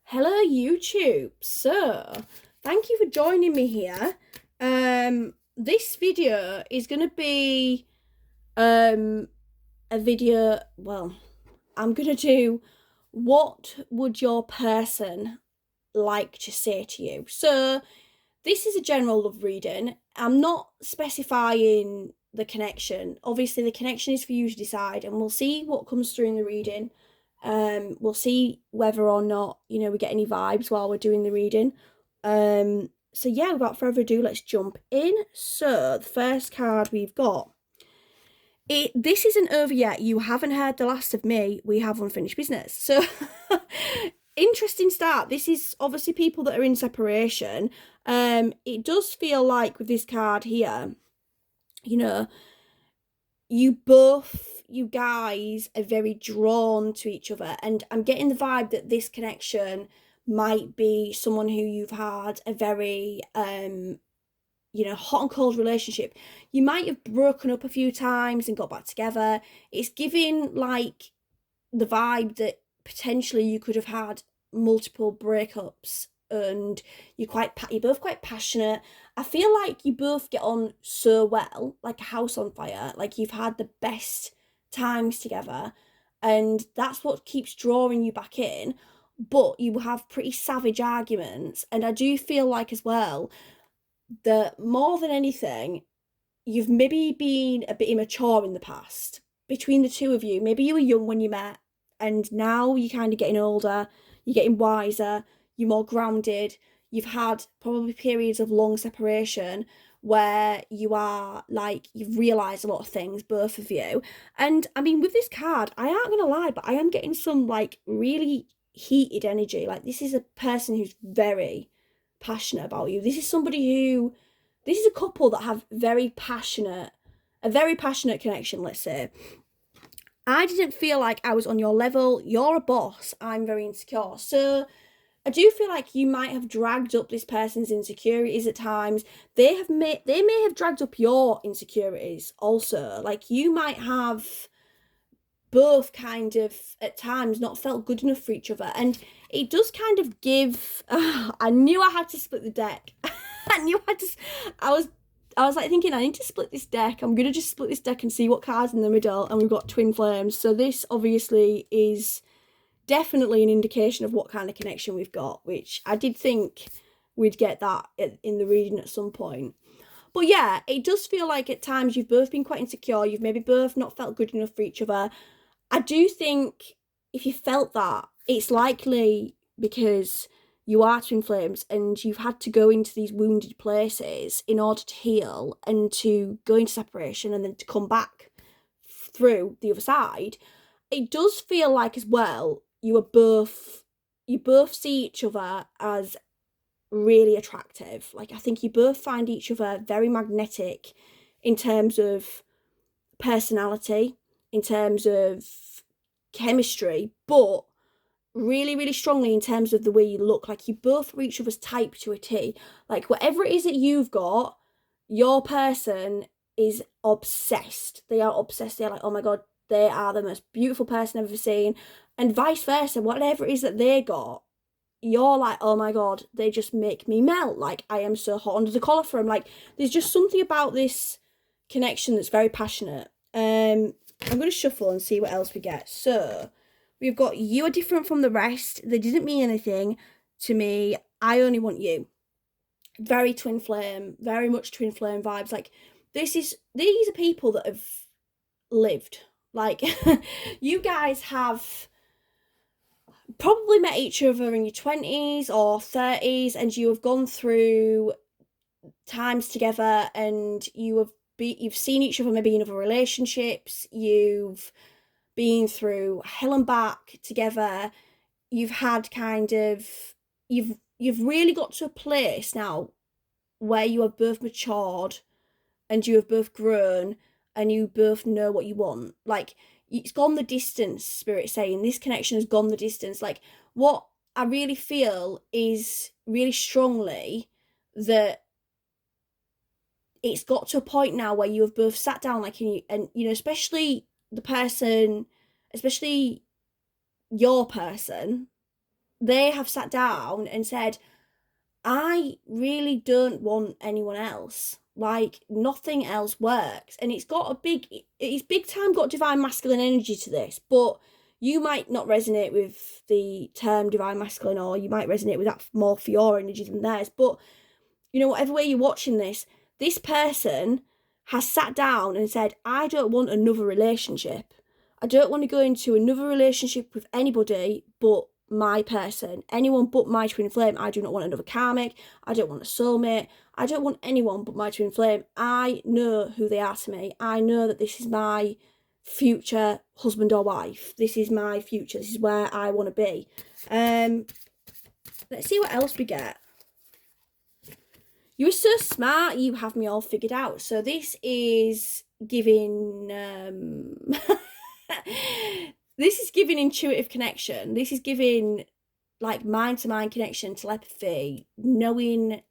Hello YouTube. So, thank you for joining me here. This video is gonna be a video, well, I'm gonna do what would your person like to say to you. So, this is a general love reading. I'm not specifying the connection. Obviously, the connection is for you to decide, and we'll see what comes through in the reading. We'll see whether or not we get any vibes while we're doing the reading. So yeah, without further ado, let's jump in. So the first card we've got. This isn't over yet. You haven't heard the last of me. We have unfinished business. So interesting start. This is obviously people that are in separation. It does feel like with this card here, you know, you guys are very drawn to each other, and I'm getting the vibe that this connection might be someone who you've had a very hot and cold relationship. You might have broken up a few times and got back together. It's giving like the vibe that potentially you could have had multiple breakups, and you're both quite passionate. I feel like you both get on so well, like a house on fire. Like you've had the best times together, and that's what keeps drawing you back in. But you have pretty savage arguments, and I do feel like as well that more than anything, you've maybe been a bit immature in the past between the two of you. Maybe you were young when you met, and now you're kind of getting older, you're getting wiser, you're more grounded. You've had probably periods of long separation where you are like, you've realised a lot of things, both of you. And I mean, with this card, I aren't gonna lie, but I am getting some like really heated energy. Like, this is a person who's very passionate about you. This is a couple that have a very passionate connection, let's say. I didn't feel like I was on your level. You're a boss. I'm very insecure. So I do feel like you might have dragged up this person's insecurities at times. They may have dragged up your insecurities also. Like, you might have both kind of at times not felt good enough for each other, and it does kind of give I knew I had to split the deck. I knew I had to I was like thinking, I need to split this deck. I'm gonna just split this deck and see what cards in the middle, and we've got twin flames. So this obviously is definitely an indication of what kind of connection we've got, which I did think we'd get that in the reading at some point. But yeah, it does feel like at times you've both been quite insecure. You've maybe both not felt good enough for each other. I do think if you felt that, it's likely because you are twin flames and you've had to go into these wounded places in order to heal and to go into separation and then to come back through the other side. It does feel like as well you both see each other as really attractive. Like, I think you both find each other very magnetic in terms of personality, in terms of chemistry, but really, really strongly in terms of the way you look. Like, you both are each other's type to a T. Like, whatever it is that you've got, your person is obsessed. They are obsessed. They're like, oh my God, they are the most beautiful person I've ever seen. And vice versa, whatever it is that they got, you're like, oh my God, they just make me melt. Like, I am so hot under the collar for them. Like, there's just something about this connection that's very passionate. I'm going to shuffle and see what else we get. So, we've got, you are different from the rest. They didn't mean anything to me. I only want you. Very twin flame, very much twin flame vibes. Like, these are people that have lived. Like, you guys have probably met each other in your 20s or 30s, and you have gone through times together, and you've seen each other maybe in other relationships. You've been through hell and back together. You've had kind of you've really got to a place now where you have both matured and you have both grown and you both know what you want. Like, it's gone the distance, Spirit saying. This connection has gone the distance. Like, what I really feel is really strongly that it's got to a point now where you have both sat down, like, and especially the person, especially your person, they have sat down and said, I really don't want anyone else. Like, nothing else works. And it's big time got divine masculine energy to this, but you might not resonate with the term divine masculine, or you might resonate with that more for your energy than theirs. But, whatever way you're watching this person has sat down and said, I don't want another relationship. I don't want to go into another relationship with anybody but my person. Anyone but my twin flame. I do not want another karmic. I don't want a soulmate. I don't want anyone but my twin flame. I know who they are to me. I know that this is my future husband or wife. This is my future. This is where I want to be. Let's see what else we get. You are so smart, you have me all figured out. So this is giving this is giving intuitive connection. This is giving like mind-to-mind connection, telepathy, knowing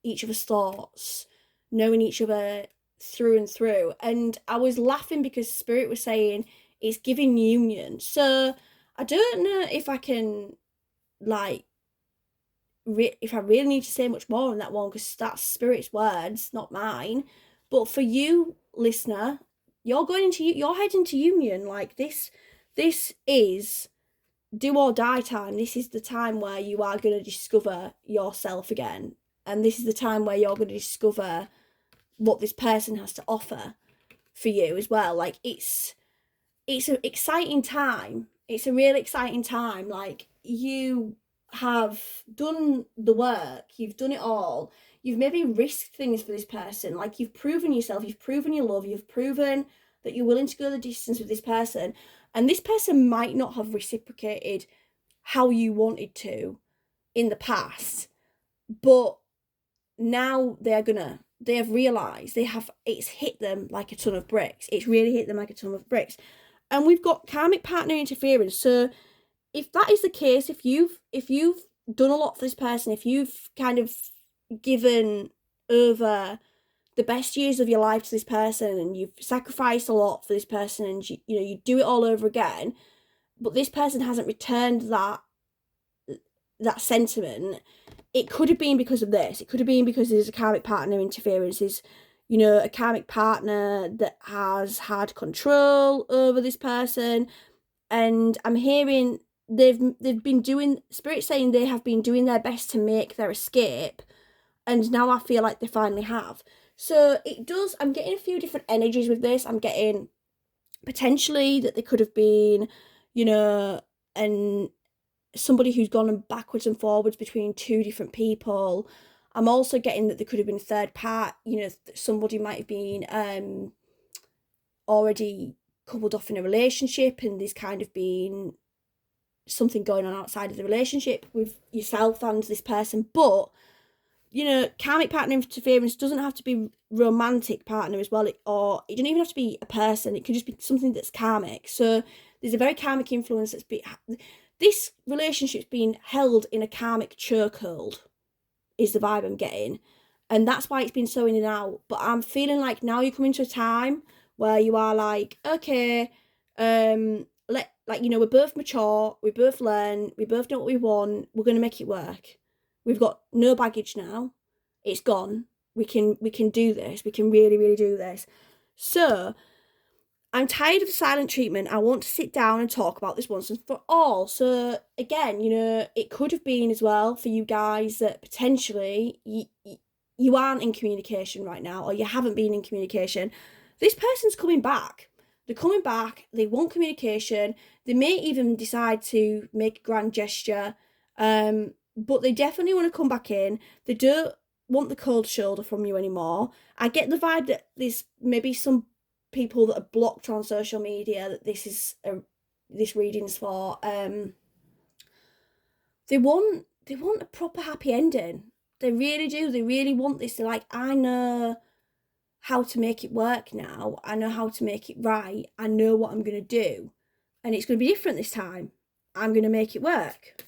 each other's thoughts, knowing each other through and through. And I was laughing because Spirit was saying it's giving union. So I don't know if I can like if I really need to say much more on that one, because that's Spirit's words, not mine. But for you, listener, you're heading to union. Like this is do or die time. This is the time where you are going to discover yourself again, and this is the time where you're going to discover what this person has to offer for you as well. Like it's an exciting time. It's a really exciting time. Like, you have done the work, you've done it all, you've maybe risked things for this person. Like, you've proven yourself, you've proven your love, you've proven that you're willing to go the distance with this person, and this person might not have reciprocated how you wanted to in the past, but now they have realized it's hit them like a ton of bricks. It's really hit them like a ton of bricks. And we've got karmic partner interference. So if that is the case, if you've done a lot for this person, if you've kind of given over the best years of your life to this person, and you've sacrificed a lot for this person, and you do it all over again, but this person hasn't returned that sentiment, it could have been because of this. It could have been because there's a karmic partner interference. Is a karmic partner that has had control over this person, and I'm hearing they've been doing, Spirit saying they have been doing their best to make their escape, and now I feel like they finally have. So I'm getting a few different energies with this. I'm getting potentially that they could have been, and somebody who's gone backwards and forwards between two different people. I'm also getting that there could have been a third part, somebody might have been already coupled off in a relationship, and there's kind of been something going on outside of the relationship with yourself and this person. But karmic partner interference doesn't have to be romantic partner as well, or it doesn't even have to be a person. It could just be something that's karmic. So there's a very karmic influence this relationship's being held in a karmic chokehold, is the vibe I'm getting. And that's why it's been so in and out. But I'm feeling like now you're coming to a time where you are like, okay, we're both mature, we both learn, we both know what we want, we're going to make it work. We've got no baggage now. It's gone. We can do this. We can really, really do this. So I'm tired of the silent treatment. I want to sit down and talk about this once and for all. So again, it could have been as well for you guys that potentially you aren't in communication right now, or you haven't been in communication. This person's coming back. They're coming back. They want communication. They may even decide to make a grand gesture, but they definitely want to come back in. They don't want the cold shoulder from you anymore. I get the vibe that there's maybe some people that are blocked on social media that this reading's for. They want a proper happy ending. They really do. They really want this. They're like, I know how to make it work now. I know how to make it right. I know what I'm going to do. And it's going to be different this time. I'm going to make it work.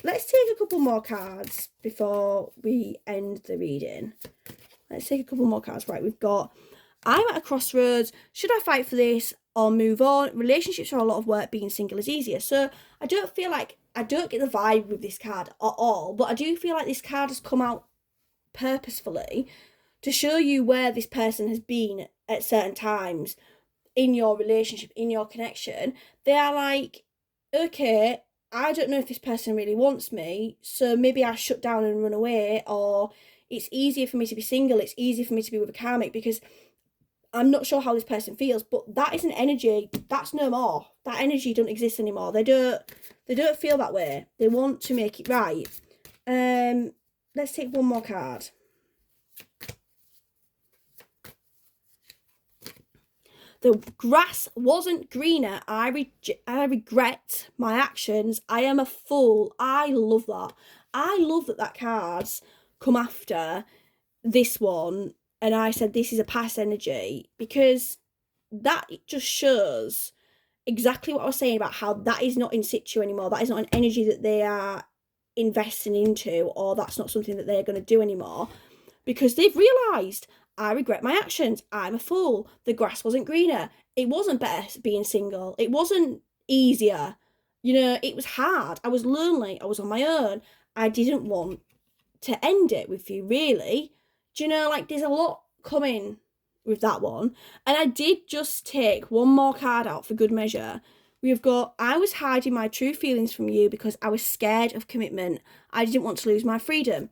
Let's take a couple more cards before we end the reading. Let's take a couple more cards. Right, we've got, I'm at a crossroads. Should I fight for this or move on? Relationships are a lot of work. Being single is easier. So I don't feel like I don't get the vibe with this card at all, but I do feel like this card has come out purposefully to show you where this person has been at certain times in your relationship, in your connection. They are like, okay, I don't know if this person really wants me, so maybe I shut down and run away, or it's easier for me to be single, it's easier for me to be with a karmic because I'm not sure how this person feels, but that is an energy that's no more. That energy don't exist anymore. They don't feel that way. They want to make it right. Let's take one more card. The grass wasn't greener. I regret my actions. I am a fool. I love that. I love that card's come after this one. And I said this is a past energy, because that just shows exactly what I was saying about how that is not in situ anymore. That is not an energy that they are investing into, or that's not something that they're going to do anymore, because they've realised, I regret my actions. I'm a fool. The grass wasn't greener. It wasn't better being single. It wasn't easier. It was hard. I was lonely. I was on my own. I didn't want to end it with you, really. There's a lot coming with that one. And I did just take one more card out for good measure. We've got, I was hiding my true feelings from you because I was scared of commitment. I didn't want to lose my freedom.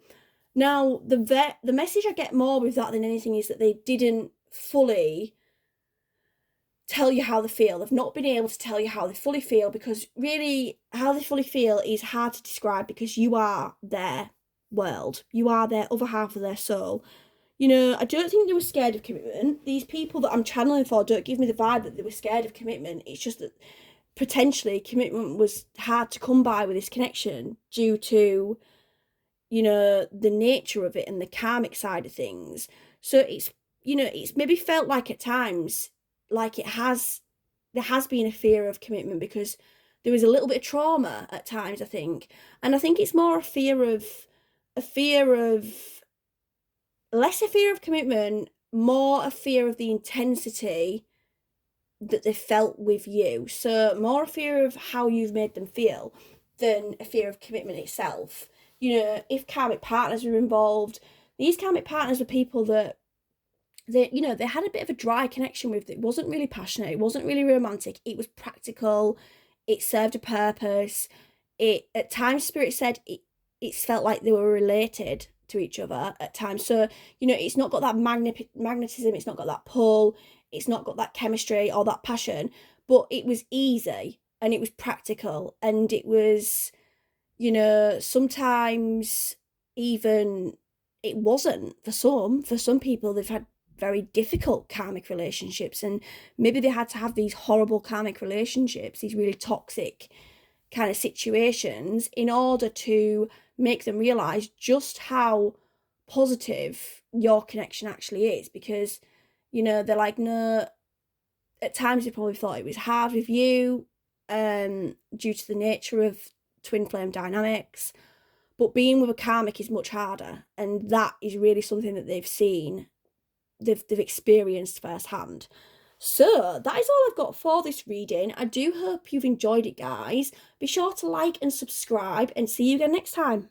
Now, the message I get more with that than anything is that they didn't fully tell you how they feel. They've not been able to tell you how they fully feel, because really how they fully feel is hard to describe, because you are their world. You are their other half of their soul. I don't think they were scared of commitment. These people that I'm channeling for don't give me the vibe that they were scared of commitment. It's just that potentially commitment was hard to come by with this connection due to, the nature of it and the karmic side of things. So it's maybe felt like at times like there has been a fear of commitment, because there was a little bit of trauma at times, I think. And I think it's more less a fear of commitment, more a fear of the intensity that they felt with you. So more a fear of how you've made them feel than a fear of commitment itself. If karmic partners were involved, these karmic partners were people that they had a bit of a dry connection with. It wasn't really passionate, it wasn't really romantic, it was practical, it served a purpose. It, at times, Spirit said it felt like they were related to each other at times. So, it's not got that magnetism, it's not got that pull, it's not got that chemistry or that passion, but it was easy and it was practical, and it was, sometimes even it wasn't for some people. They've had very difficult karmic relationships, and maybe they had to have these horrible karmic relationships, these really toxic kind of situations, in order to make them realize just how positive your connection actually is. Because they're like, no, at times they probably thought it was hard with you due to the nature of twin flame dynamics, but being with a karmic is much harder, and that is really something that they've seen, they've experienced firsthand. So that is all I've got for this reading. I do hope you've enjoyed it, guys. Be sure to like and subscribe, and see you again next time.